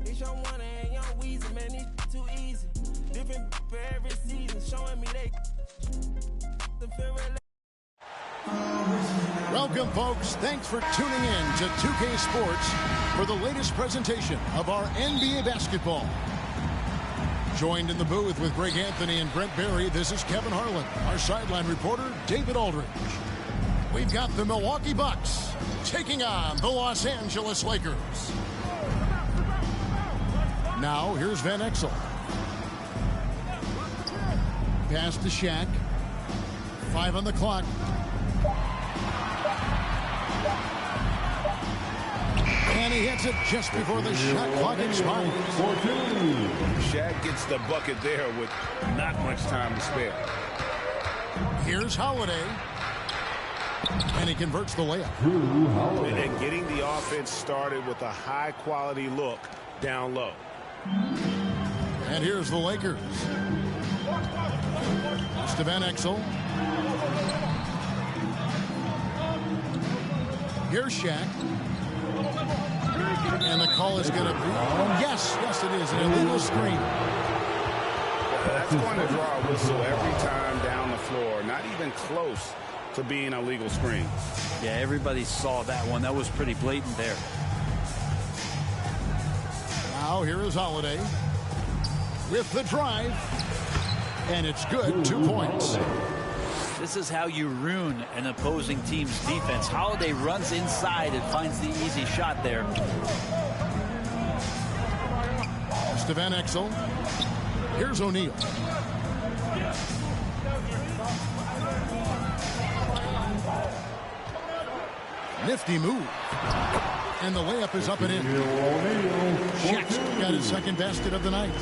It's young one and young Weezy, man, it's too easy. Different for every season, showing me they Welcome, folks. Thanks for tuning in to 2K Sports for the latest presentation of our NBA basketball. Joined in the booth with Greg Anthony and Brent Barry, this is Kevin Harlan. Our sideline reporter, David Aldridge. We've got the Milwaukee Bucks taking on the Los Angeles Lakers. Now, here's Van Exel. Pass to Shaq. 5 on the clock. And he hits it just before the shot clock expires. Shaq gets the bucket there with not much time to spare. Here's Holiday. And he converts the layup. And getting the offense started with a high-quality look down low. And here's the Lakers. It's to Van Exel. Here's Shaq. And the call is going to be... Yes, it is. An illegal screen. That's going to draw a whistle every time down the floor. Not even close to being a legal screen. Yeah, everybody saw that one. That was pretty blatant there. Now here is Holiday with the drive. And it's good. 2 points. This is how you ruin an opposing team's defense. Holiday runs inside and finds the easy shot there. To Van Exel. Here's O'Neal. Nifty move. And the layup is up and in. Shaq's got his second basket of the night.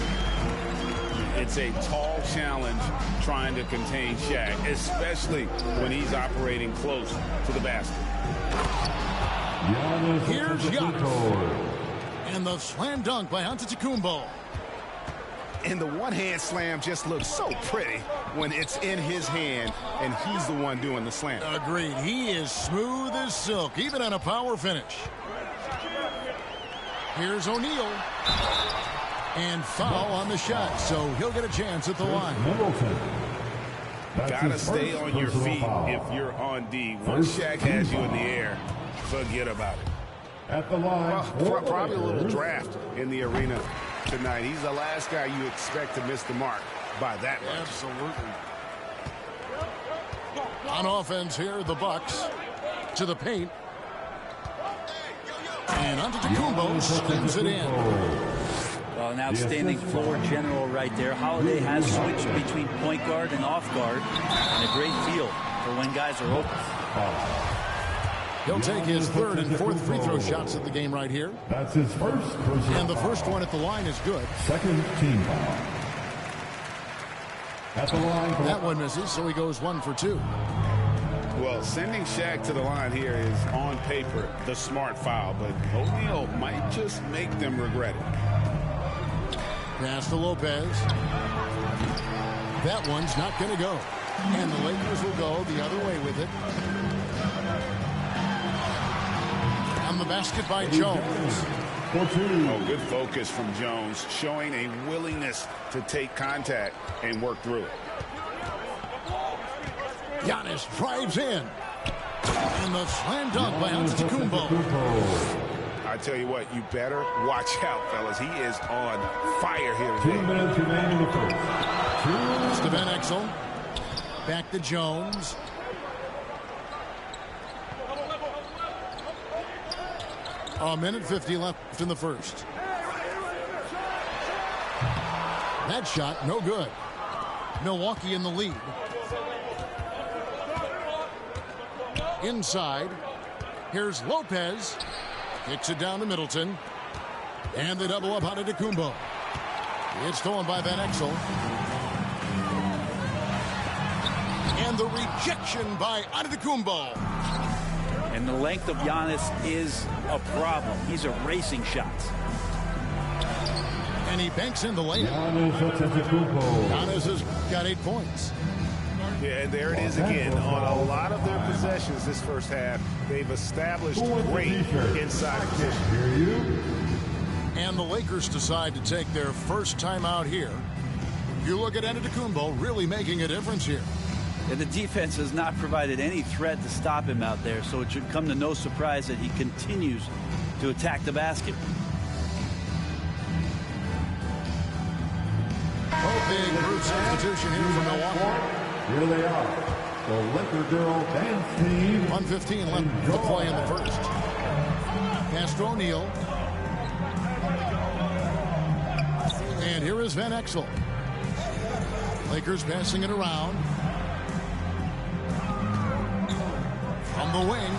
It's a tall challenge trying to contain Shaq, especially when he's operating close to the basket. Here's Giannis. And the slam dunk by Antetokounmpo. And the one-hand slam just looks so pretty when it's in his hand and he's the one doing the slam. Agreed. He is smooth as silk, even on a power finish. Here's O'Neal. And foul on the shot, so he'll get a chance at the line. Gotta stay on your feet if you're on D. Once Shaq has you in the air, forget about it. At the line, probably a little draft in the arena tonight. He's the last guy you expect to miss the mark by that much. Absolutely. On offense here, the Bucks to the paint. And Antetokounmpo slams it in. Well, an outstanding floor general right there. Holiday has switched between point guard and off guard. And a great feel for when guys are open. He'll take his third and fourth free throw shots at the game right here. That's his first personal. And the first one at the line is good. Second team foul. At the line. That one misses, so he goes 1 for 2. Well, sending Shaq to the line here is on paper the smart foul, but O'Neal might just make them regret it. Pass to Lopez. That one's not going to go. And the Lakers will go the other way with it. On the basket by Jones. Oh, good focus from Jones, showing a willingness to take contact and work through it. Giannis drives in. And the slam dunk by Antetokounmpo. I tell you what, you better watch out, fellas. He is on fire here today. 2 minutes remaining in the first. It's to Van Exel. Back to Jones. A minute 50 left in the first. That shot, no good. Milwaukee in the lead. Inside. Here's Lopez. Kicks it down to Middleton. And they double up on Antetokounmpo. It's stolen by Van Exel. And the rejection by Antetokounmpo. And the length of Giannis is a problem. He's erasing shots. And he banks in the layup. Giannis Giannis has got 8 points. Yeah, and there it is again. On a lot of their possessions this first half, they've established great inside position. And the Lakers decide to take their first timeout here. If you look at Antetokounmpo really making a difference here. And the defense has not provided any threat to stop him out there, so it should come to no surprise that he continues to attack the basket. Big group substitution here for Milwaukee. Here they are, the Laker Girl Dance Team. 1:15 left to play in the first. Pass to O'Neal. And here is Van Exel. Lakers passing it around. From the wing.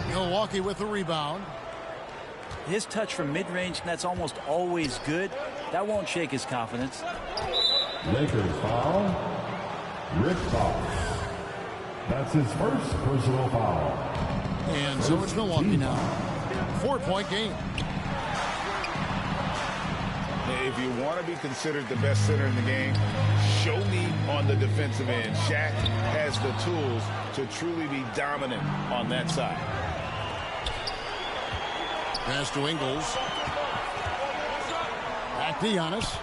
Milwaukee with the rebound. His touch from mid-range, that's almost always good. That won't shake his confidence. Lakers foul. Rick Fox. That's his first personal foul. And so it's Milwaukee now. 4-point game. If you want to be considered the best center in the game, show me on the defensive end. Shaq has the tools to truly be dominant on that side. Pass to Ingles. Back to Giannis.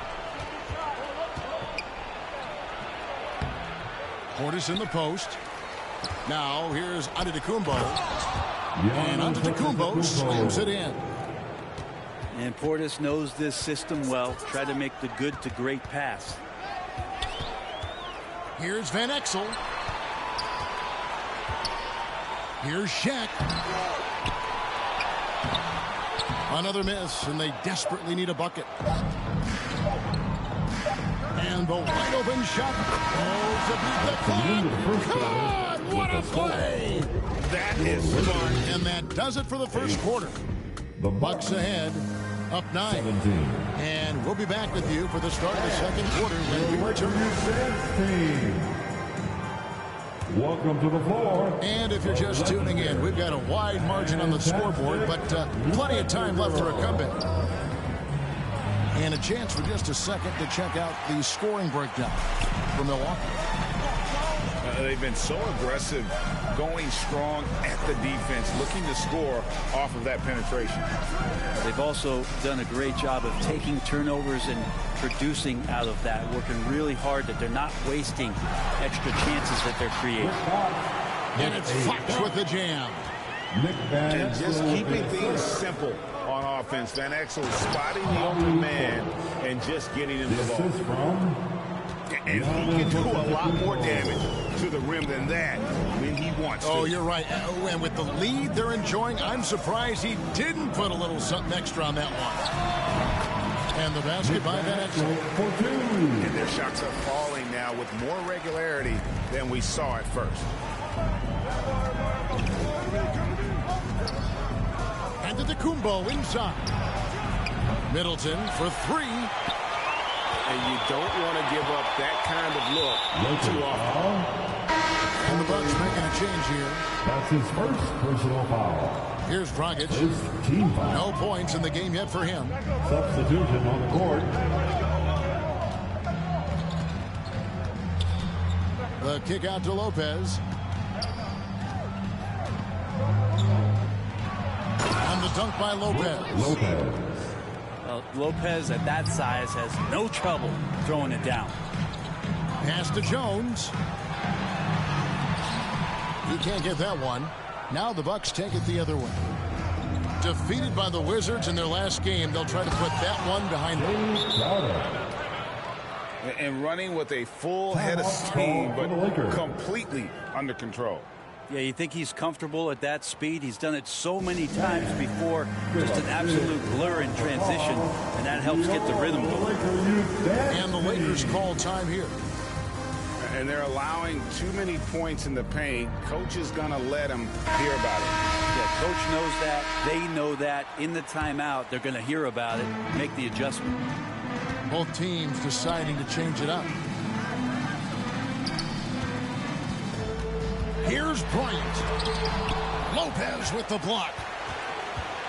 Portis in the post. Now here's Antetokounmpo. And Antetokounmpo slams it in. And Portis knows this system well. Try to make the good to great pass. Here's Van Exel. Here's Shaq. Another miss, and they desperately need a bucket. And the wide open shot. Oh, to beat the clock. God, what a play! That is fun. And that does it for the first quarter. The Bucks ahead, up 9. 17. And we'll be back with you for the start of the second quarter when we return. Dance Team. Welcome to the floor. And if you're just tuning in, we've got a wide margin on the scoreboard, but plenty of time left for a comeback. And a chance for just a second to check out the scoring breakdown for Milwaukee. They've been so aggressive, going strong at the defense, looking to score off of that penetration. They've also done a great job of taking turnovers and producing out of that, working really hard that they're not wasting extra chances that they're creating. And it's Fox with the jam. And just keeping things simple on offense. Van Exel spotting the open man and just getting him the ball. And he can do a lot more damage to the rim than that when he wants to. Oh, you're right. And with the lead they're enjoying, I'm surprised he didn't put a little something extra on that one. And the basket by Van Exel. And their shots are falling now with more regularity than we saw at first. Antetokounmpo inside. Middleton for 3. And you don't want to give up that kind of look too often. And the Bucks making a change here. That's his first personal foul. Here's Dragic. His team foul. No points in the game yet for him. Substitution on the court. The kick out to Lopez. And the dunk by Lopez. Lopez at that size has no trouble throwing it down. Pass to Jones. He can't get that one. Now the Bucks take it the other way. Defeated by the Wizards in their last game, they'll try to put that one behind them. And running with a full head of steam, but completely under control. Yeah, you think he's comfortable at that speed? He's done it so many times before. Just an absolute blur in transition, and that helps get the rhythm going. And the Lakers call time here. And they're allowing too many points in the paint. Coach is going to let them hear about it. Yeah, coach knows that. They know that. In the timeout, they're going to hear about it, make the adjustment. Both teams deciding to change it up. Here's Bryant. Lopez with the block.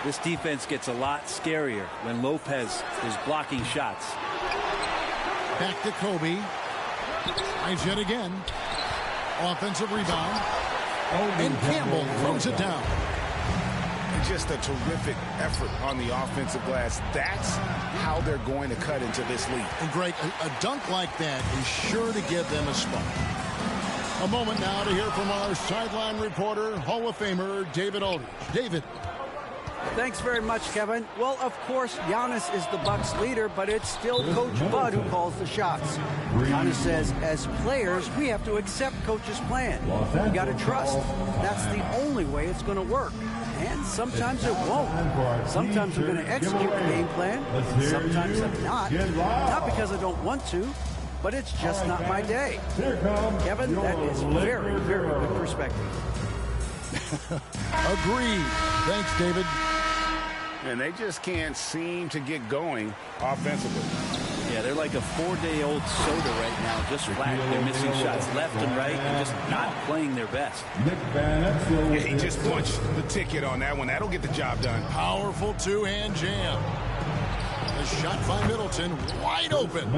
This defense gets a lot scarier when Lopez is blocking shots. Back to Kobe. Tries yet again. Offensive rebound. And Campbell throws it down. Just a terrific effort on the offensive glass. That's how they're going to cut into this lead. And Greg, a dunk like that is sure to give them a spark. A moment now to hear from our sideline reporter, Hall of Famer David Aldridge. David. Thanks very much, Kevin. Well, of course, Giannis is the Bucks leader, but it's still Coach Bud who calls the shots. Giannis says, as players, we have to accept Coach's plan. We got to trust. That's the only way it's going to work. And sometimes it won't. Sometimes we're going to execute the game plan. Sometimes I'm not. Not because I don't want to, but it's just not my day. Kevin, that is very, very good perspective. Agreed. Thanks, David. And they just can't seem to get going offensively. Yeah, they're like a 4-day-old soda right now, just flat. They're missing shots left and right and just not playing their best. Yeah, he just punched the ticket on that one. That'll get the job done. Powerful two-hand jam. The shot by Middleton, wide open.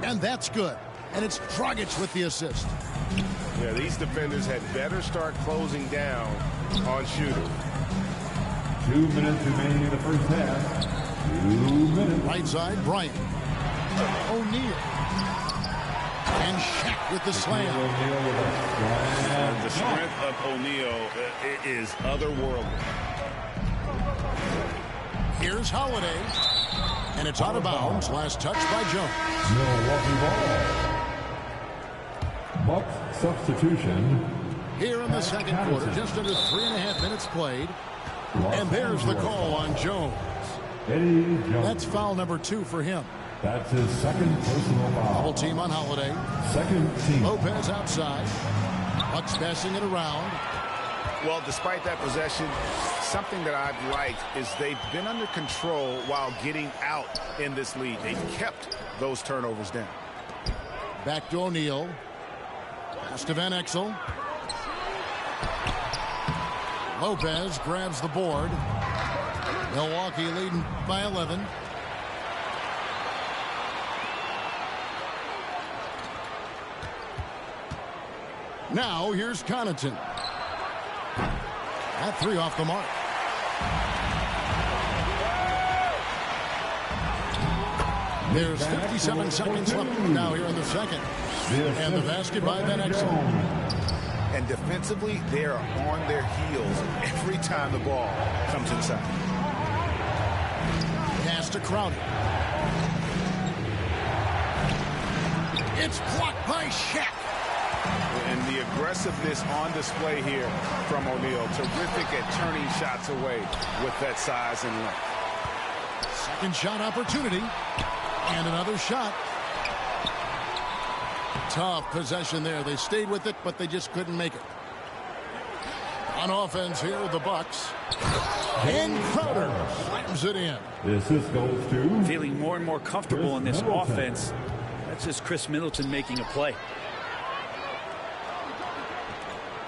And that's good. And it's Dragic with the assist. Yeah, these defenders had better start closing down on shooters. 2 minutes remaining in the first half. 2 minutes. Right side, Bryant. O'Neal. And Shaq with the slam. The strength of O'Neal is otherworldly. Here's Holiday. And it's out of bounds. Last touch by Jones. Milwaukee ball. Bucks substitution. Here in the second quarter, just under 3.5 minutes played. And there's the call on Jones. Eddie Jones. That's foul number 2 for him. That's his second personal foul. Double team on Holiday. Second team. Lopez outside. Bucks passing it around. Well, despite that possession, something that I've liked is they've been under control while getting out in this lead. They've kept those turnovers down. Back to O'Neal. Pass to Van Exel. Lopez grabs the board. Milwaukee leading by 11. Now here's Connaughton. That 3 off the mark. There's 57 seconds left now here in the second. And the basket by Van Exel. And defensively, they are on their heels every time the ball comes inside. Pass to Crowder. It's blocked by Shaq. And the aggressiveness on display here from O'Neal. Terrific at turning shots away with that size and length. Second shot opportunity. And another shot. Tough possession there. They stayed with it, but they just couldn't make it. On offense here, the Bucks. And Crowder slams it in. The assist goes to... Feeling more and more comfortable in this offense. That's just Chris Middleton making a play.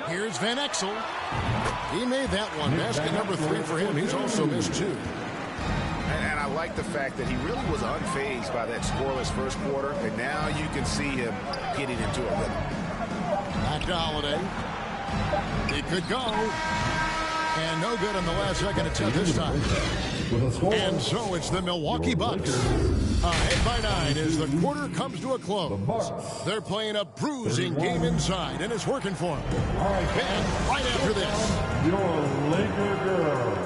Here's Van Exel. He made that one. Basket number 3 for him. He's also missed 2. And I like the fact that he really was unfazed by that scoreless first quarter. And now you can see him getting into a rhythm. Back to Holiday. It could go. And no good on the last second attempt this time. And so it's the Milwaukee Bucks. Ahead by 9 as the quarter comes to a close. They're playing a bruising game inside, and it's working for them. And right after this. Your Laker girl.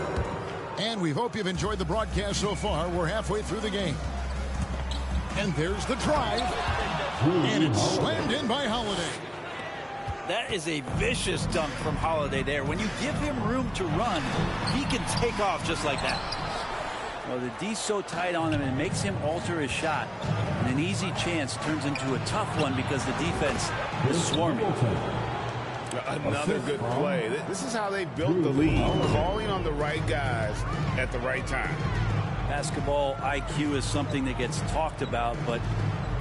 And we hope you've enjoyed the broadcast so far. We're halfway through the game. And there's the drive. And it's slammed in by Holiday. That is a vicious dunk from Holiday there. When you give him room to run, he can take off just like that. Well, the D's so tight on him, it makes him alter his shot. And an easy chance turns into a tough one because the defense is swarming. Another good play. This is how they built the lead, calling on the right guys at the right time. Basketball IQ is something that gets talked about, but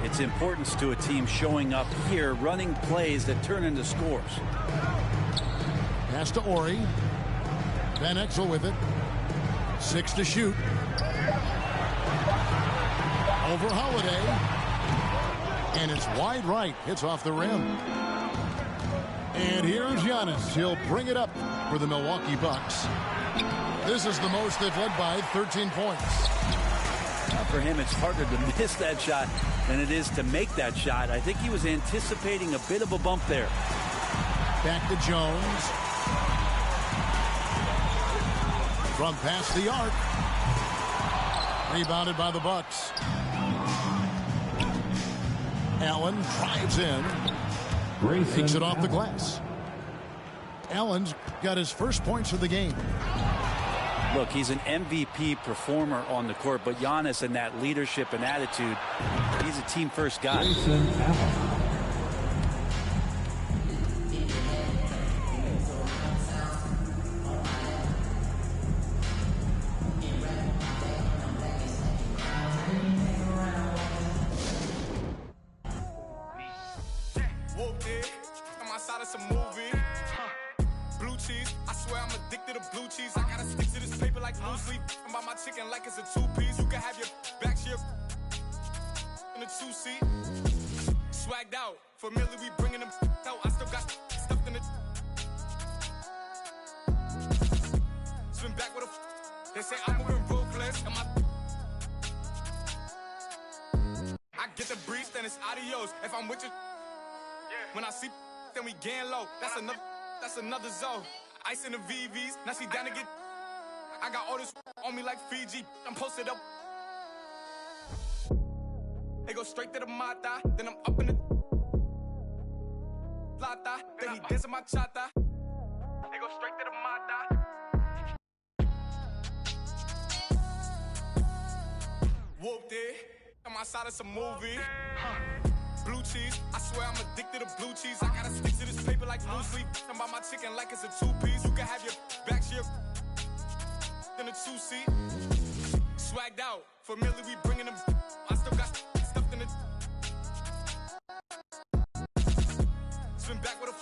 its importance to a team showing up here, running plays that turn into scores. Pass to Ori. Van Exel with it. 6 to shoot. Over Holiday. And it's wide right. It's off the rim. And here's Giannis. He'll bring it up for the Milwaukee Bucks. This is the most they've led by 13 points. For him, it's harder to miss that shot than it is to make that shot. I think he was anticipating a bit of a bump there. Back to Jones. From past the arc. Rebounded by the Bucks. Allen drives in. Takes it off the glass. Allen's got his first points of the game. Look, he's an MVP performer on the court, but Giannis and that leadership and attitude, he's a team-first guy. Swagged out, familiar, we bringing them out. I still got stuffed in the. Swim back with a. They say I'm moving ruthless. I get the breeze, then it's adios. If I'm with you, when I see, then we gang low. That's another zone. Ice in the VVs, now she down to get. I got all this on me like Fiji. I'm posted up. They go straight to the mata, then I'm up in the plata, then he dancing my chata. They go straight to the mata. Whooped it, I'm outside of some movie. Blue cheese, I swear I'm addicted to blue cheese. I gotta stick to this paper like blue sleep. I'm about my chicken like it's a two-piece. You can have your back shit in a two-seat. Swagged out, familiar, we bringing them. I still got stuffed in the. Swim back with a.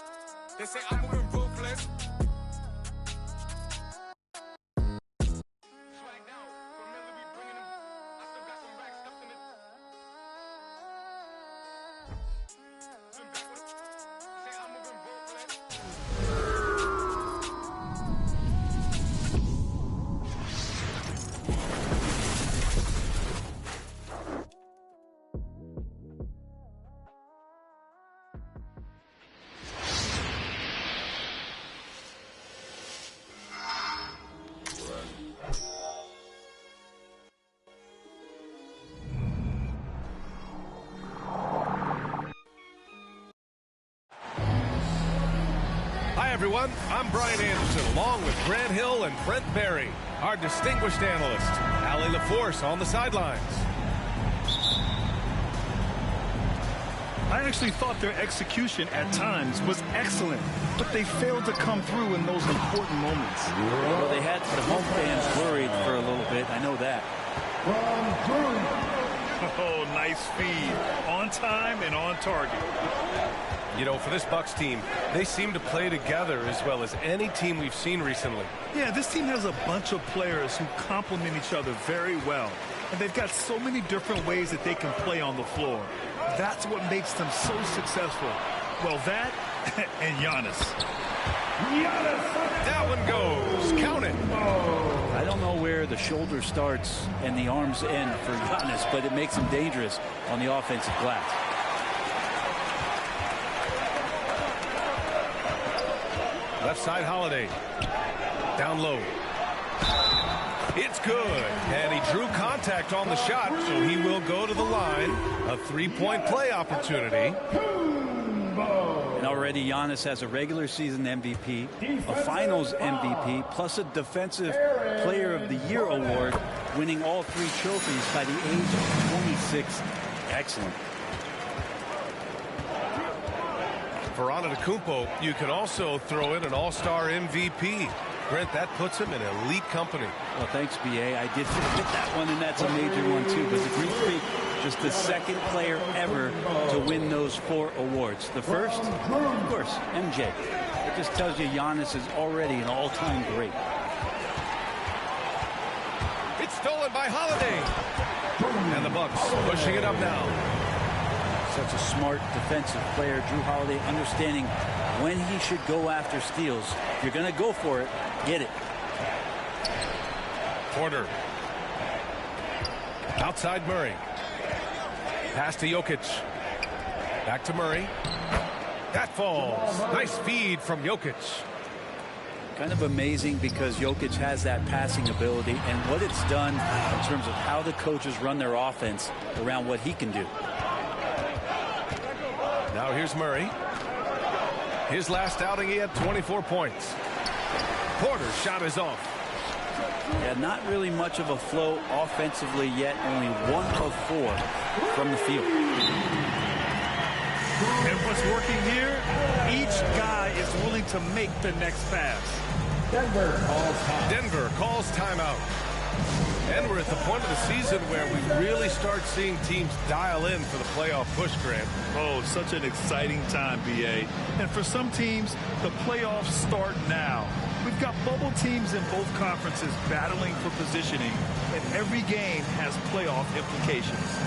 They say I'm moving ruthless. Swagged out, familiar, we bringing them. I still got some racks stuffed in the. Swim back with a. Say I'm moving ruthless. Hi, everyone. I'm Brian Anderson, along with Grant Hill and Brent Barry, our distinguished analyst. Allie LaForce on the sidelines. I actually thought their execution at times was excellent, but they failed to come through in those important moments. Well, they had the home fans worried for a little bit. I know that. Oh, nice feed. On time and on target. You know, for this Bucks team, they seem to play together as well as any team we've seen recently. Yeah, this team has a bunch of players who complement each other very well. And they've got so many different ways that they can play on the floor. That's what makes them so successful. Well, that and Giannis. That one goes. Count it. I don't know where the shoulder starts and the arms end for Giannis, but it makes him dangerous on the offensive glass. Left side, Holiday. Down low. It's good. And he drew contact on the shot, so he will go to the line. A three-point play opportunity. And already Giannis has a regular season MVP, a finals MVP, plus a Defensive Player of the Year award, winning all three trophies by the age of 26. Excellent. For Antetokounmpo, you can also throw in an all-star MVP. Brent, that puts him in elite company. Well, thanks, B.A. I did forget that one, and that's a major one, too. But the Greek Freak, just the second player ever to win those 4 awards. The first, of course, MJ. It just tells you Giannis is already an all-time great. It's stolen by Holiday. And the Bucks pushing it up now. Such a smart defensive player, Drew Holiday, understanding when he should go after steals. If you're going to go for it, get it. Porter. Outside Murray. Pass to Jokic. Back to Murray. That falls. Nice feed from Jokic. Kind of amazing because Jokic has that passing ability and what it's done in terms of how the coaches run their offense around what he can do. Now here's Murray. His last outing, he had 24 points. Porter's shot is off. Yeah, not really much of a flow offensively yet. Only 1 of 4 from the field. And what's working here, each guy is willing to make the next pass. Denver calls timeout. And we're at the point of the season where we really start seeing teams dial in for the playoff push, Grant. Oh, such an exciting time, B.A. And for some teams, the playoffs start now. We've got bubble teams in both conferences battling for positioning, and every game has playoff implications.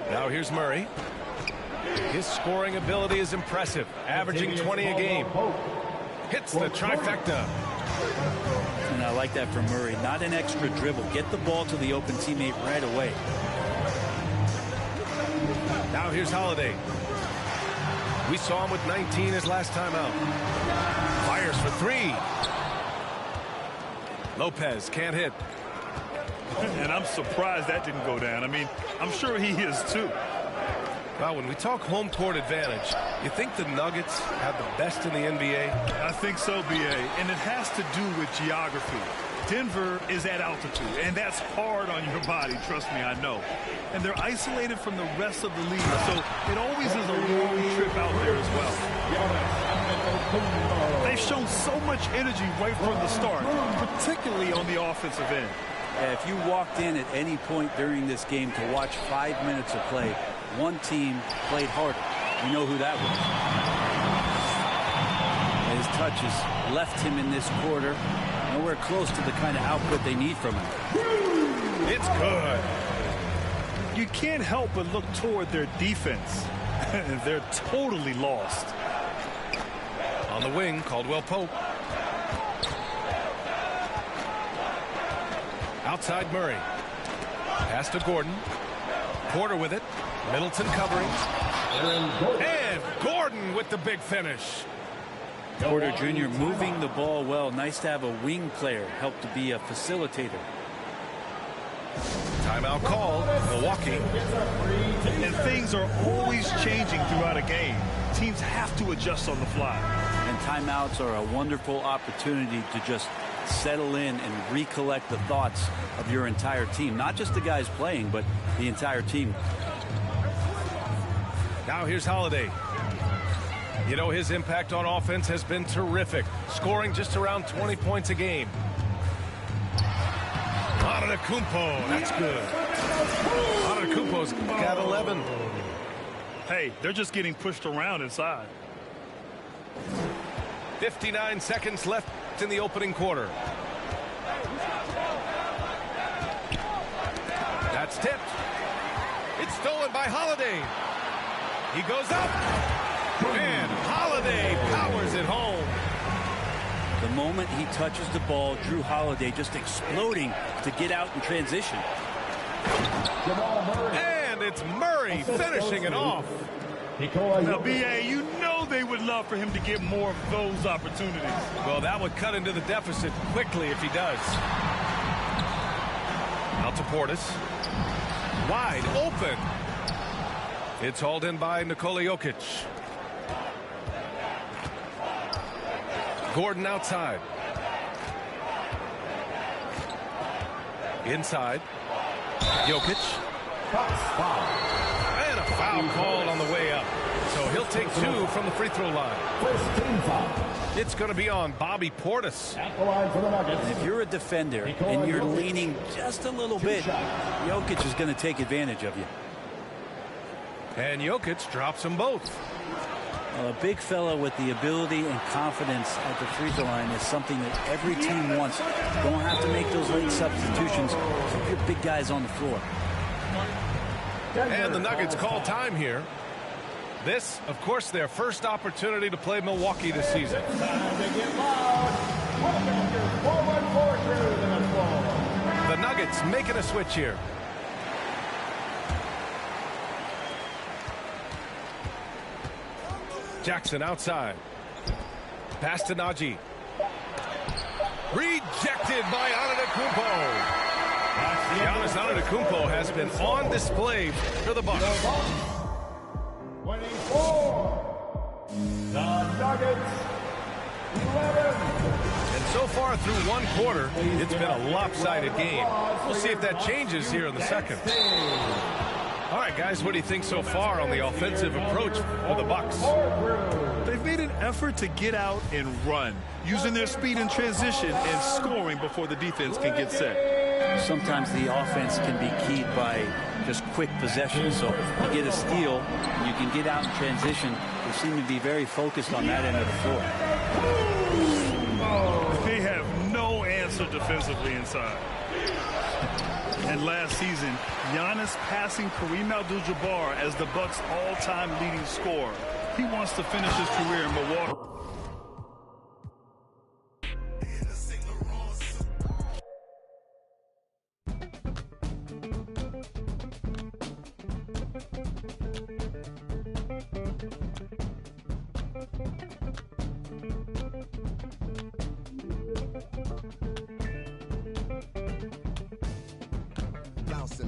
Now here's Murray. His scoring ability is impressive, averaging 20 a game. Hits the trifecta. And I like that from Murray. Not an extra dribble. Get the ball to the open teammate right away. Now here's Holiday. We saw him with 19 his last time out. Fires for 3. Lopez can't hit. And I'm surprised that didn't go down. I mean, I'm sure he is too. Well, when we talk home court advantage, you think the Nuggets have the best in the NBA? I think so, B.A., and it has to do with geography. Denver is at altitude, and that's hard on your body, trust me, I know. And they're isolated from the rest of the league, so it always is a long trip out there as well. They've shown so much energy right from the start, particularly on the offensive end. If you walked in at any point during this game to watch 5 minutes of play, one team played harder. You know who that was. His touches left him in this quarter. Nowhere close to the kind of output they need from him. It's good. You can't help but look toward their defense. They're totally lost. On the wing, Caldwell Pope. Outside Murray. Pass to Gordon. Porter with it. Middleton covering. And Gordon with the big finish. Porter Jr. moving the ball well. Nice to have a wing player help to be a facilitator. Timeout called. Milwaukee. And things are always changing throughout a game. Teams have to adjust on the fly. And timeouts are a wonderful opportunity to just settle in and recollect the thoughts of your entire team. Not just the guys playing, but the entire team. Now here's Holiday. You know, his impact on offense has been terrific, scoring just around 20 points a game. Antetokounmpo, that's good. Antetokounmpo's got 11. Hey, they're just getting pushed around inside. 59 seconds left in the opening quarter. That's tipped. It's stolen by Holiday. He goes up. And Holiday powers it home. The moment he touches the ball, Drew Holiday just exploding to get out in transition. And it's Murray finishing it off. Now, B.A., you know they would love for him to get more of those opportunities. Well, that would cut into the deficit quickly if he does. Out to Portis. Wide open. It's hauled in by Nikola Jokic. Gordon outside. Inside. Jokic. And a foul called on the way up. So he'll take 2 from the free throw line. It's going to be on Bobby Portis. And if you're a defender and you're leaning just a little bit, Jokic is going to take advantage of you. And Jokic drops them both. Well, a big fella with the ability and confidence at the free throw line is something that every team wants. You don't have to make those late substitutions. Keep your big guys on the floor. And the Nuggets call time here. This, of course, their first opportunity to play Milwaukee this season. The Nuggets making a switch here. Jackson outside. Pass to Najee. Rejected by Antetokounmpo. Giannis Antetokounmpo has been on display for the Bucks. 24. The Nuggets 11. And so far through one quarter, it's been a lopsided game. We'll see if that changes here in the second. All right, guys, what do you think so far on the offensive approach for the Bucks? They've made an effort to get out and run, using their speed in transition and scoring before the defense can get set. Sometimes the offense can be keyed by just quick possession. So you get a steal, you can get out in transition. They seem to be very focused on that end of the floor. They have no answer defensively inside. And last season, Giannis passing Kareem Abdul-Jabbar as the Bucks' all-time leading scorer. He wants to finish his career in Milwaukee.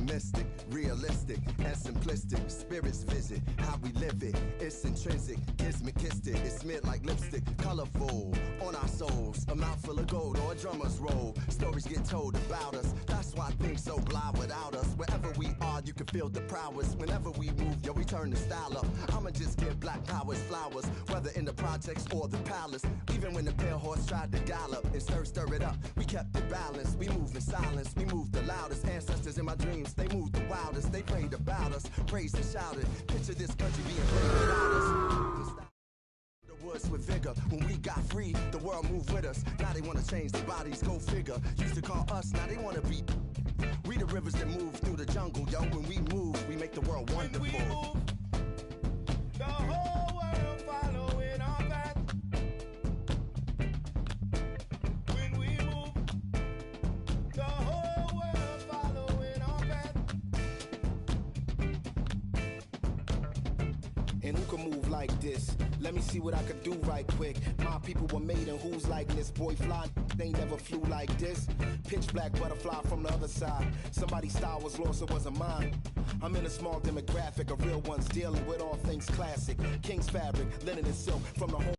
Mystic, realistic, and simplistic. Spirits visit how we live it. It's intrinsic, kismet, it's smeared like lipstick. Colorful on our souls, a mouthful of gold or a drummer's roll. Stories get told about us. That's why things so blah without us. Wherever we are, you can feel the prowess. Whenever we move, yo, we turn the style up. I'ma just give black powers flowers, whether in the projects or the palace. Even when the pale horse tried to gallop and stir it up, we kept it balanced. We moved in silence, we moved the loudest. Ancestors in my dreams, they moved the wildest. They prayed about us, praised and shouted. Picture this country being great without us. The woods with vigor. When we got free, the world moved with us. Now they wanna change their bodies, go figure. Used to call us, now they wanna be. We the rivers that move through the jungle, yo. When we move, we make the world wonderful. When we move, the whole world following our path. When we move, the whole world following our path. And who can move like this? Let me see what I could do right quick. My people were made in who's like this. Boy fly, they never flew like this. Pitch black butterfly from the other side. Somebody's style was lost, it wasn't mine. I'm in a small demographic of real ones dealing with all things classic. King's fabric, linen and silk from the home.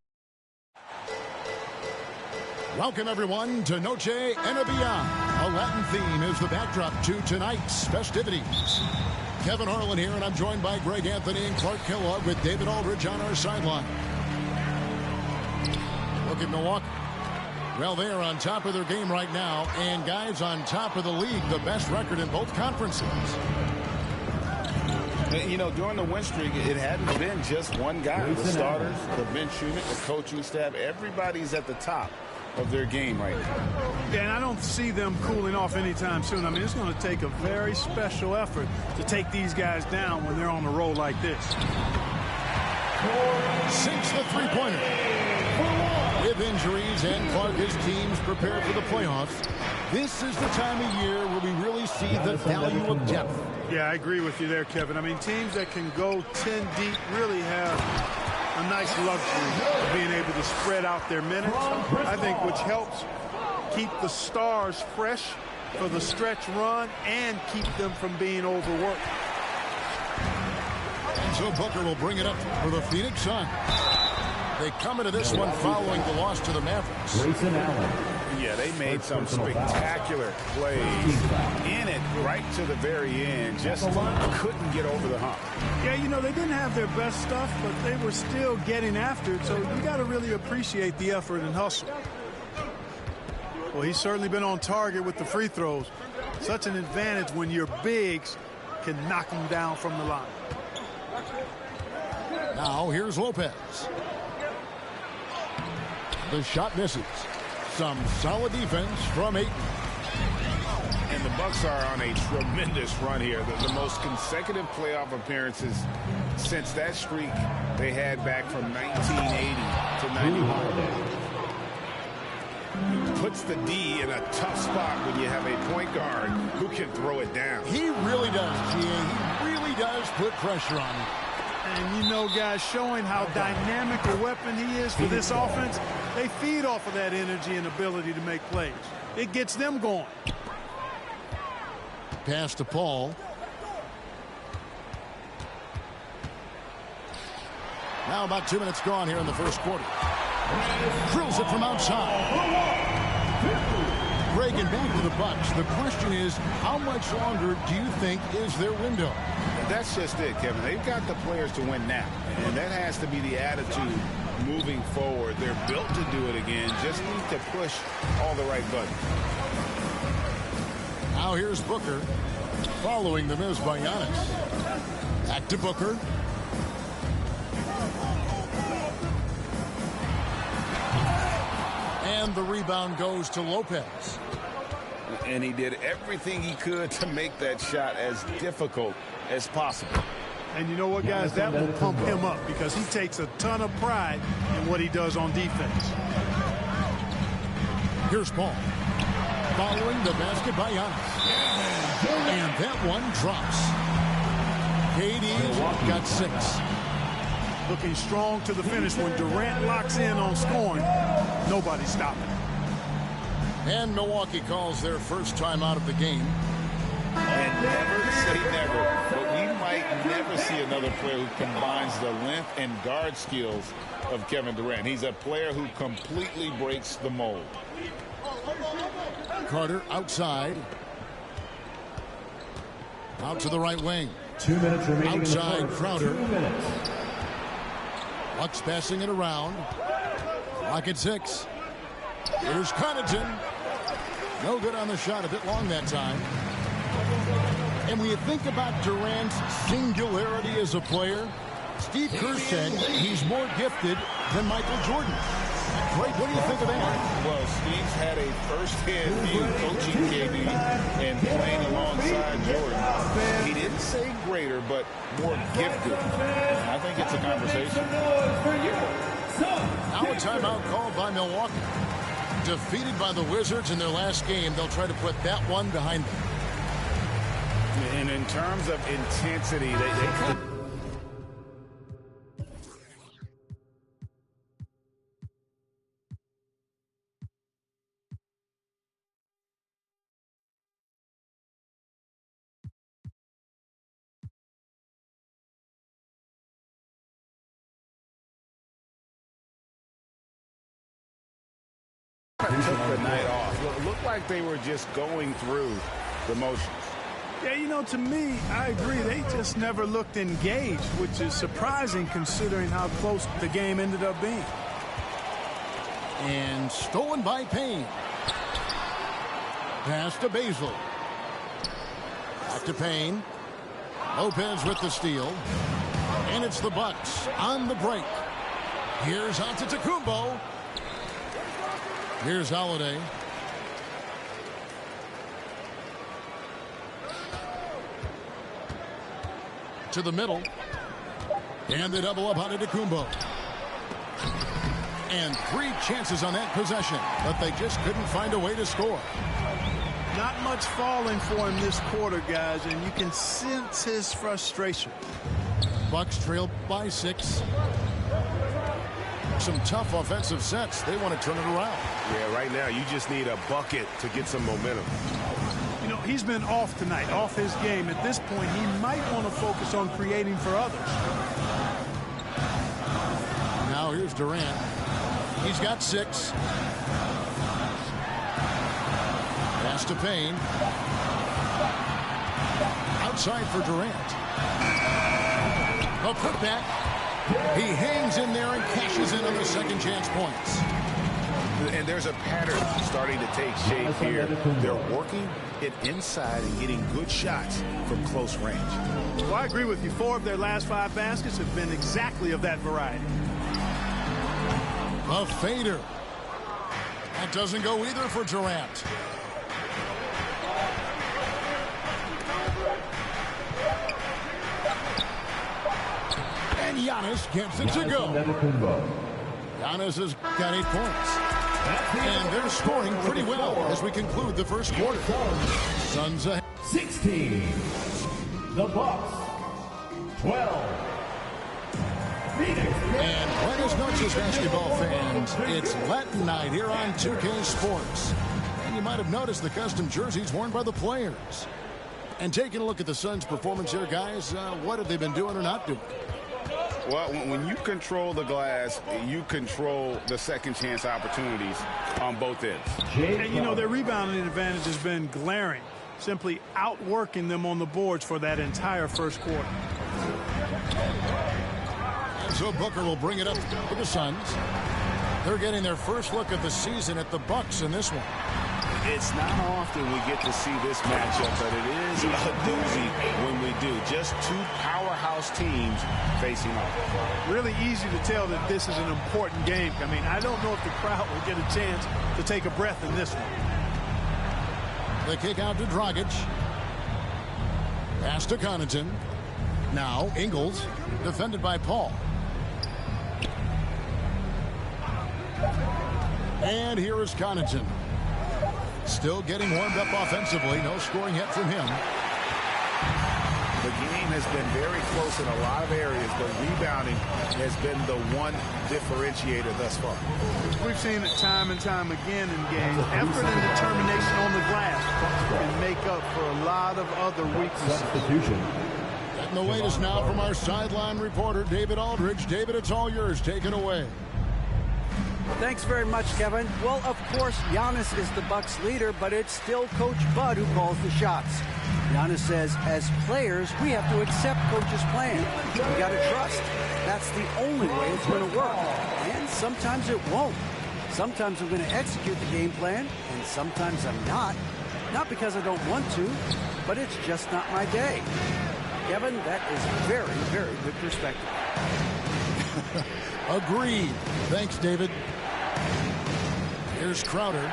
Welcome, everyone, to Noche and Beyond. A Latin theme is the backdrop to tonight's festivities. Kevin Harlan here, and I'm joined by Greg Anthony and Clark Kellogg with David Aldridge on our sideline. Look at Milwaukee. Well, they are on top of their game right now, and guys on top of the league, the best record in both conferences. You know, during the win streak, it hadn't been just one guy. The starters, the bench unit, the coaching staff, everybody's at the top of their game right now. And I don't see them cooling off anytime soon. I mean, it's going to take a very special effort to take these guys down when they're on a roll like this. Sinks the three-pointer. With With injuries and Clark, his teams prepare for the playoffs, this is the time of year where we really see the value of depth. Yeah, I agree with you there, Kevin. I mean, teams that can go 10 deep really have a nice luxury of being able to spread out their minutes. I think which helps keep the stars fresh for the stretch run and keep them from being overworked. And so Booker will bring it up for the Phoenix Suns. They come into this one following the loss to the Mavericks. Yeah, they made some spectacular plays in it right to the very end. Just couldn't get over the hump. Yeah, you know, they didn't have their best stuff, but they were still getting after it. So you got to really appreciate the effort and hustle. Well, he's certainly been on target with the free throws. Such an advantage when your bigs can knock them down from the line. Now here's Lopez. The shot misses. Some solid defense from Ayton. And the Bucks are on a tremendous run here. The most consecutive playoff appearances since that streak they had back from 1980 to 91. Puts the D in a tough spot when you have a point guard who can throw it down. He really does, G.A. He really does put pressure on him. And you know, guys, showing how dynamic a weapon he is for this offense, they feed off of that energy and ability to make plays. It gets them going. Pass to Paul. Now about 2 minutes gone here in the first quarter. Drills it from outside. Greg, and back to the Bucks. The question is, how much longer do you think is their window? That's just it, Kevin. They've got the players to win now, and that has to be the attitude moving forward. They're built to do it again. Just need to push all the right buttons. Now here's Booker, following the miss by Giannis. Back to Booker. And the rebound goes to Lopez. And he did everything he could to make that shot as difficult as possible. And you know what, guys? That will pump him up because he takes a ton of pride in what he does on defense. Here's Paul. Following the basket by Giannis. And that one drops. KD's got 6. Looking strong to the finish. When Durant locks in on scoring, nobody's stopping. And Milwaukee calls their first time out of the game. And never say never, but we might never see another player who combines the length and guard skills of Kevin Durant. He's a player who completely breaks the mold. Carter outside. Out to the right wing. 2 minutes remaining. Outside Crowder. 2 minutes. Bucks passing it around. Clock at 6. Here's Connaughton. No good on the shot. A bit long that time. And when you think about Durant's singularity as a player, Steve Kerr said he's more gifted than Michael Jordan. Greg, what do you think of that? Well, Steve's had a first-hand view coaching KD and playing alongside Jordan. He didn't say greater, but more gifted. I think it's a conversation. Now a timeout called by Milwaukee. Defeated by the Wizards in their last game, they'll try to put that one behind them. And in terms of intensity, they could. Took the night off. It looked like they were just going through the motions. Yeah, you know, to me, I agree. They just never looked engaged, which is surprising considering how close the game ended up being. And stolen by Payne. Pass to Basil. Back to Payne. Lopez with the steal. And it's the Bucks on the break. Here's Antetokounmpo. Here's Holiday. To the middle. And they double up on Antetokounmpo. And 3 chances on that possession, but they just couldn't find a way to score. Not much falling for him this quarter, guys, and you can sense his frustration. Bucks trail by 6. Some tough offensive sets. They want to turn it around. Yeah, right now you just need a bucket to get some momentum. You know, he's been off tonight, off his game. At this point, he might want to focus on creating for others. Now here's Durant. He's got 6. Pass to Payne. Outside for Durant. A putback. He hangs in there and cashes in on the second chance points. And there's a pattern starting to take shape here. They're working it inside and getting good shots from close range. Well, I agree with you. 4 of their last 5 baskets have been exactly of that variety. A fader. That doesn't go either for Durant. And Giannis gets it to go. Giannis has got 8 points. And they're scoring pretty well as we conclude the first quarter. Suns ahead. 16. The Bucks. 12. And right as much as basketball fans, it's Latin night here on 2K Sports. And you might have noticed the custom jerseys worn by the players. And taking a look at the Suns' performance here, guys, what have they been doing or not doing? Well, when you control the glass, you control the second chance opportunities on both ends. And, you know, their rebounding advantage has been glaring, simply outworking them on the boards for that entire first quarter. And so Booker will bring it up for the Suns. They're getting their first look of the season at the Bucks in this one. It's not often we get to see this matchup, but it is a doozy when we do. Just 2 powerhouse teams facing off. Really easy to tell that this is an important game. I mean, I don't know if the crowd will get a chance to take a breath in this one. The kick out to Dragic. Pass to Connaughton. Now Ingles, defended by Paul. And here is Connaughton. Still getting warmed up offensively. No scoring yet from him. The game has been very close in a lot of areas, but rebounding has been the one differentiator thus far. We've seen it time and time again in games. Effort and determination on the glass can make up for a lot of other weaknesses. Substitution. And the latest now from our sideline reporter, David Aldridge. David, it's all yours. Take it away. Thanks very much, Kevin. Well, of course, Giannis is the Bucks leader, but it's still Coach Bud who calls the shots. Giannis says, as players, we have to accept Coach's plan. We got to trust. That's the only way it's going to work. And sometimes it won't. Sometimes I'm going to execute the game plan, and sometimes I'm not. Not because I don't want to, but it's just not my day. Kevin, that is very, very good perspective. Agreed. Thanks, David. Here's Crowder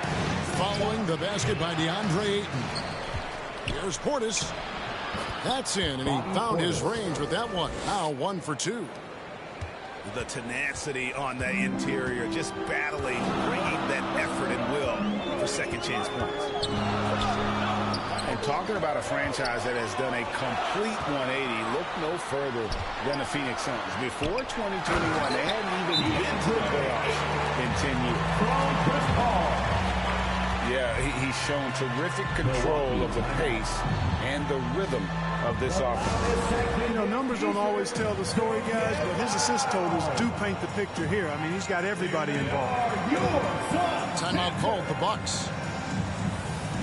following the basket by DeAndre Ayton. Here's Portis. That's in, and he found his range with that one. Now 1 for 2. The tenacity on that interior, just battling, bringing that effort and will for second chance points. And talking about a franchise that has done a complete 180, look no further than the Phoenix Suns. Before 2021, they hadn't even been to the playoffs in 10 years. Yeah, he's shown terrific control of the pace and the rhythm of this offense. You know, numbers don't always tell the story, guys, but his assist totals do paint the picture here. I mean, he's got everybody involved. Timeout called the Bucks.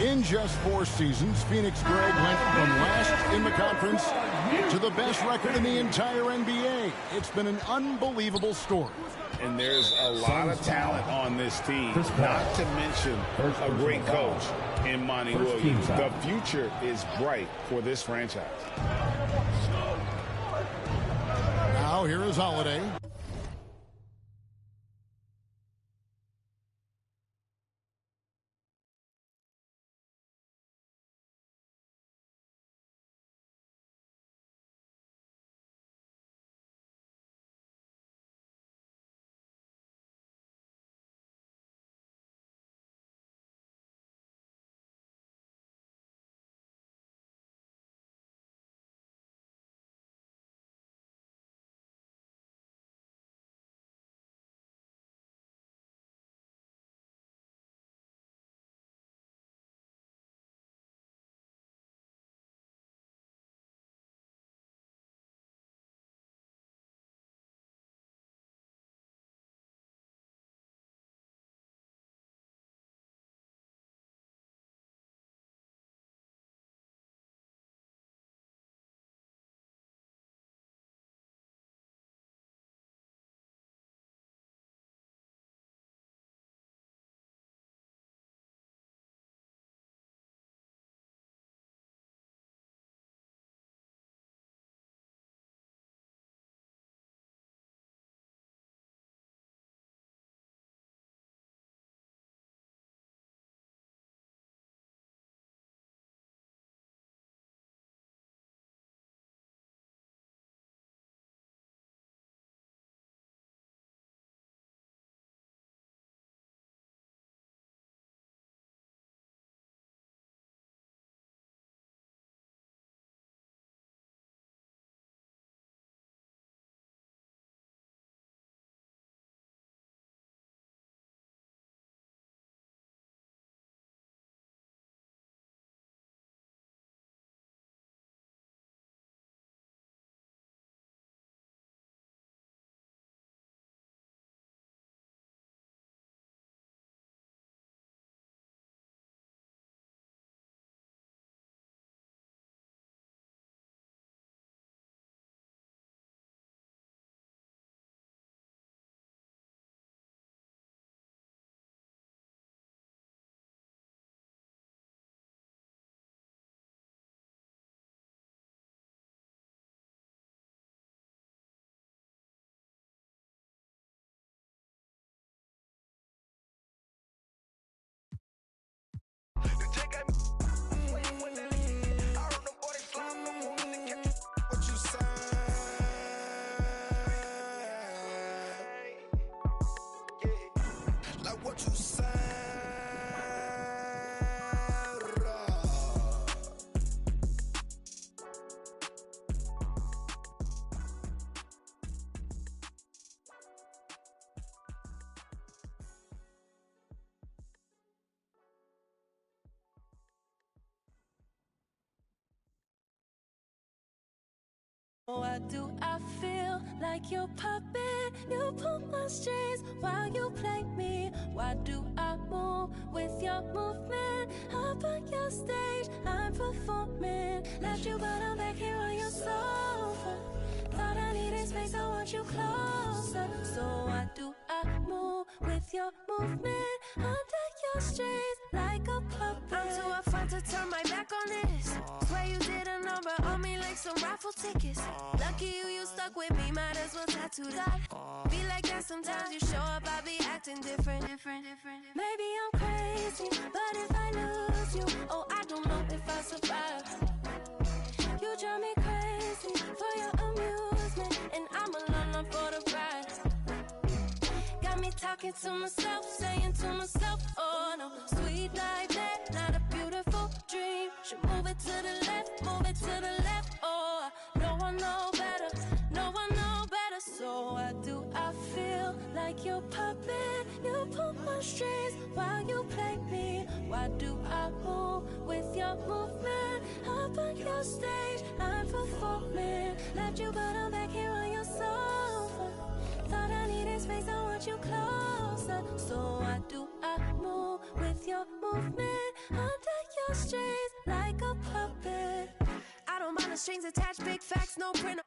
In just 4 seasons, Phoenix Greg went from last in the conference to the best record in the entire NBA. It's been an unbelievable story. And there's a lot of talent on this team, not to mention a great coach in Monty Williams. The future is bright for this franchise. Now here is Holiday. What you say? Like what you say? Why do I feel like your puppet? You pull my strings while you play me. Why do I move with your movement? Up on your stage, I'm performing. Left you, but I'm back here on your sofa. Thought I needed space, I want you closer. So why do I move with your movement? Under your strings like a puppet. I'm too afraid to turn my back on this. Swear you did a number on me like some raffle tickets. Lucky you stuck with me, might as well tattoo that. Be like that sometimes you show up, I be acting different. Maybe I'm crazy, but if I lose you, oh, I don't know if I survive. You drive me crazy for your amusement, and I'm alone for the ride. Got me talking to myself, saying to myself, oh no, sweet like that, not a beautiful dream. Should move it to the left, move it to the left, oh, no one know better, no one know better. So why do I feel like your puppet? You pull my strings while you play me. Why do I move with your movement? Up on your stage, I'm performing. Left you, but I'm back here on your sofa. Thought I needed space, I want you closer. So why do I move with your movement? Under your strings like a puppet. I don't mind the strings attached, big facts, no print.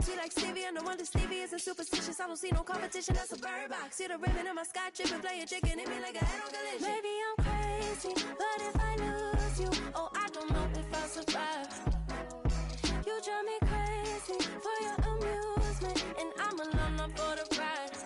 Sweet like Stevie, and the one to Stevie isn't superstitious. I don't see no competition, that's a bird box. See the ribbon in my sky tripping, playing chicken, hit me like a head on collision. Maybe I'm crazy, but if I lose you, oh, I don't know if I survive. You drive me crazy for your amusement, and I'm alone for the ride.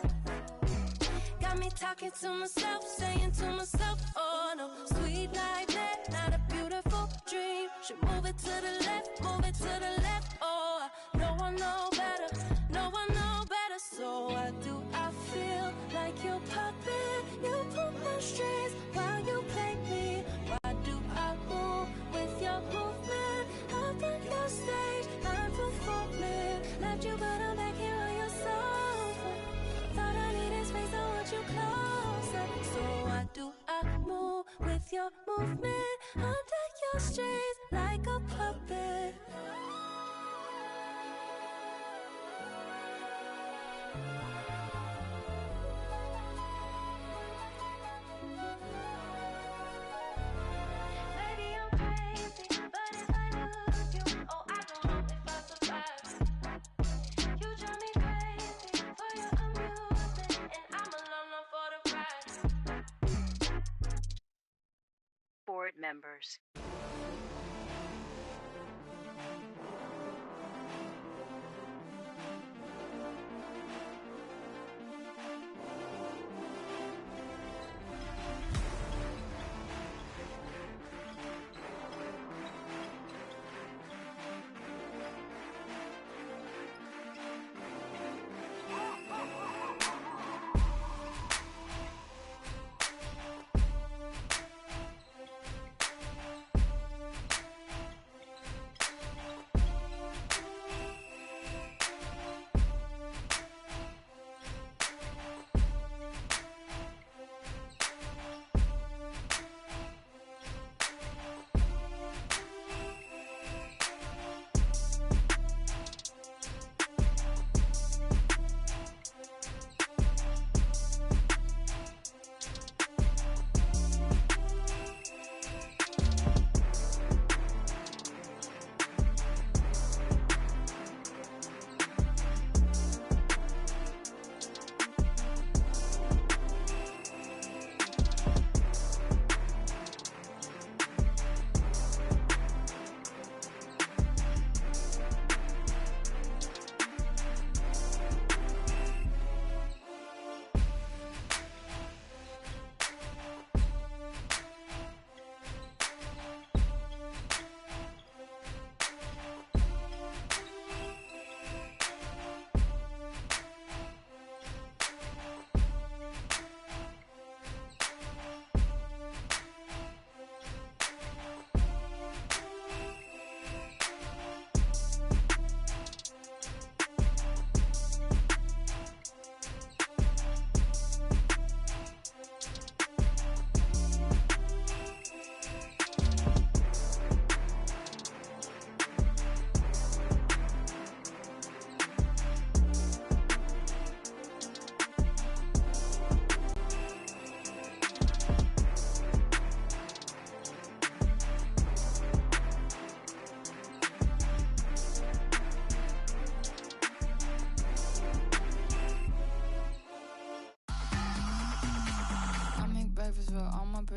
Got me talking to myself, saying to myself, oh no, sweet like that, not a beautiful dream. Should move it to the left, move it to the left, oh, no one know better, no one know better. So why do I feel like your puppet? You pull my strings while you play me. Why do I move with your movement? Up on your stage, I'm performing. Left you, but I'm back here on your sofa. Thought I needed space, I want you closer. So why do I move with your movement? Under your strings like a puppet. Maybe I'm crazy, but if I lose you, oh, I don't know if I survive. You drive me crazy for your amusement, and I'm alone for the ride. Board members.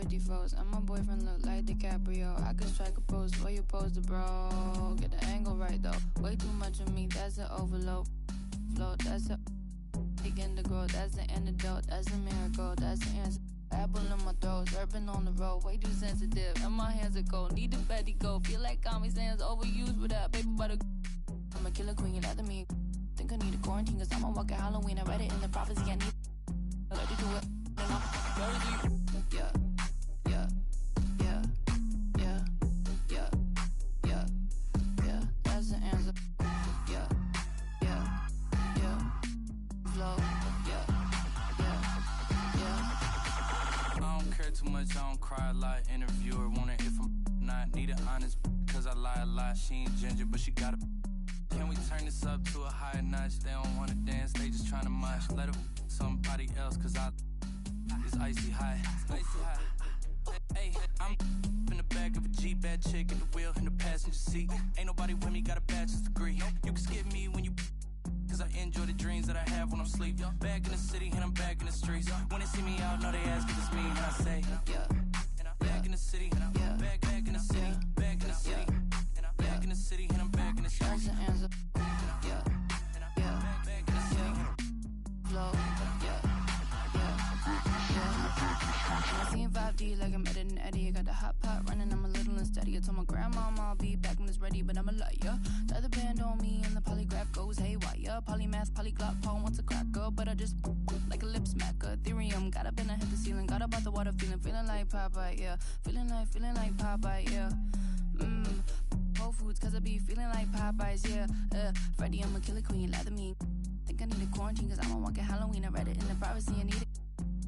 already froze. And my boyfriend look like DiCaprio. I could strike a pose before you pose the bro. Get the angle right though. Way too much of me, that's an overload. Float, that's a begin to grow. That's the antidote, that's a miracle, that's the answer. Apple in my throat, surfing on the road, way too sensitive. And my hands are cold, need the fatty go. Feel like Comic Sans overused without paper butter. I'm a killer queen, after me. Think I need a quarantine, cause I'm a walking Halloween. I read it in the prophecy, I need I like to do it. Yeah, yeah, yeah, yeah, yeah, yeah, yeah, that's the answer. Yeah, yeah, yeah, flow, yeah, yeah, yeah. I don't care too much, I don't cry a lot. Interviewer wanna if I'm not. Need an honest cause I lie a lot. She ain't ginger, but she got a. Can we turn this up to a higher notch? They don't wanna dance, they just tryna mosh. Let her somebody else, cause it's icy high. Icy high. Hey, I'm in the back of a Jeep, bad chick at the wheel in the passenger seat. Ain't nobody with me, got a bachelor's degree. You can skip me when you, cause I enjoy the dreams that I have when I'm asleep. Back in the city and I'm back in the streets. When they see me out, know they ask if it's me, and I say, yeah. Back in the city, yeah. Back in the city, back in the city, back in the city, and I'm back in the streets. That's the answer. Yeah, yeah, back in the city. Flow, yeah. I seen 5D like I'm better than Eddie. I got the hot pot running, I'm a little unsteady. I told my grandma I'll be back when it's ready, but I'm a liar. Tie the band on me and the polygraph goes haywire. Polymath, polyglot, Paul wants a cracker, but I just like a lip smacker. Ethereum, got up and I hit the ceiling. Got up out the water, feeling like Popeye, yeah. Feeling like Popeye, yeah. Whole Foods, cause I be feeling like Popeyes, yeah. Freddy, I'm a killer queen, lather me. Think I need a quarantine, cause I'm a walking Halloween. I read it in the privacy, I need it.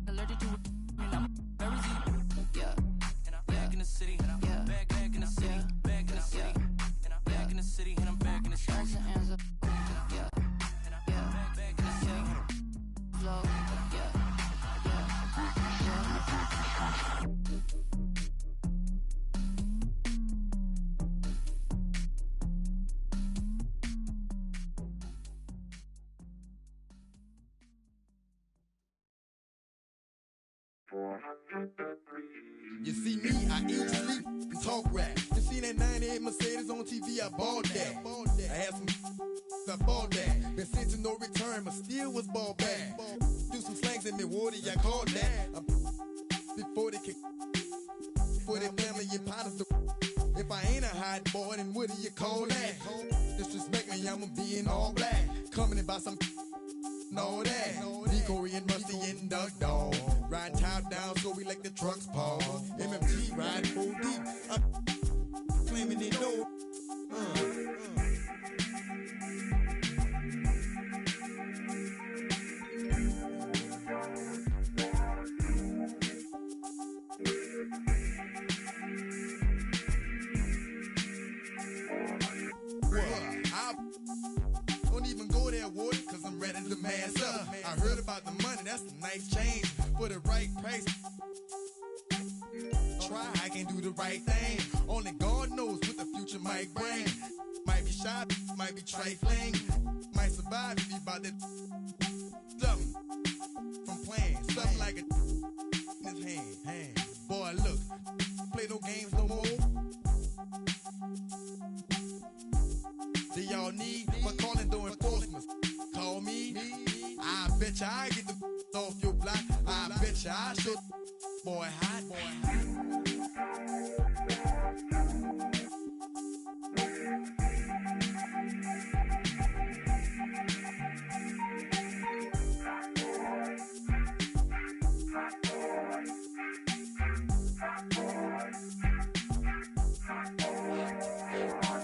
Allergic to it, and I'm very yeah. Back in the city, yeah. Back in the city, back in the city, back in the city, and I'm back in the streets. That's the answer. Yeah, yeah, back in the city. Flow, yeah, yeah. You see me, I eat, sleep, and talk rap. You see that 98 Mercedes on TV, I bought that. I had some, I bought that. Been sent to no return, but still was ball back. Do some slangs in Milwaukee, I called that. Before they kick, for their family and partners. If I ain't a hot boy, then what do you call that? Disrespect me, I'ma be in all black. Coming in by some and all that. Decoy and Rusty and Duck Dog. Riding top down, so we like the trucks pause. MMT riding full deep. I'm claiming they know. Don't even go there, Woody, cause I'm ready to mass up. I heard about the money, that's a nice change for the right price. Try, I can do the right thing. Only God knows what the future might bring. Might be shy, might be trifling. Might survive if you about that something from playing. Something like a in his hand. Boy, look, play no games no more. Do y'all need my calling door enforcement? Call me. I bet you I get the off your block. I bet you I should. Boy, hot.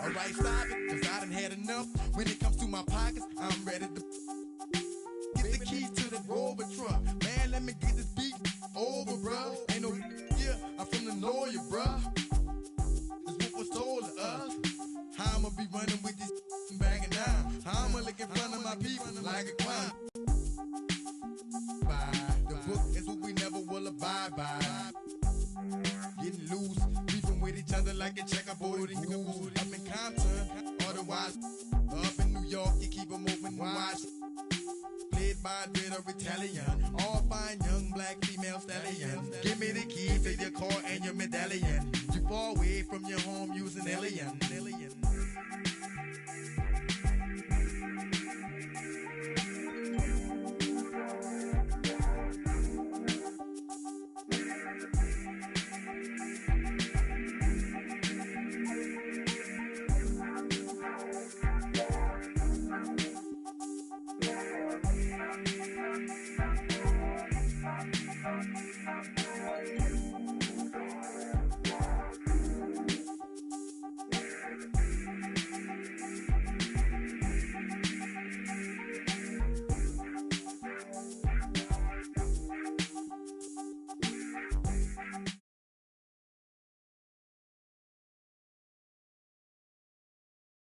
Alright, stop it, cause I done had enough. When it comes to my pockets, I'm ready to get the keys to the Rover truck. Man, let me get this beat over, bruh. Ain't no yeah, I'm from the north, bruh. That's what was told to us. How I'ma be running with this banging down. How I'ma look in front of my people like a clown. The book is what we never will abide by. Getting loose, beefing with each other like a checkerboard and goose. Up in Compton, otherwise, up in New York, you keep them open and watch. Play it led by a dread of Italian. All fine young black female stallion. Give me the keys to your car and your medallion. You far away from your home using alien.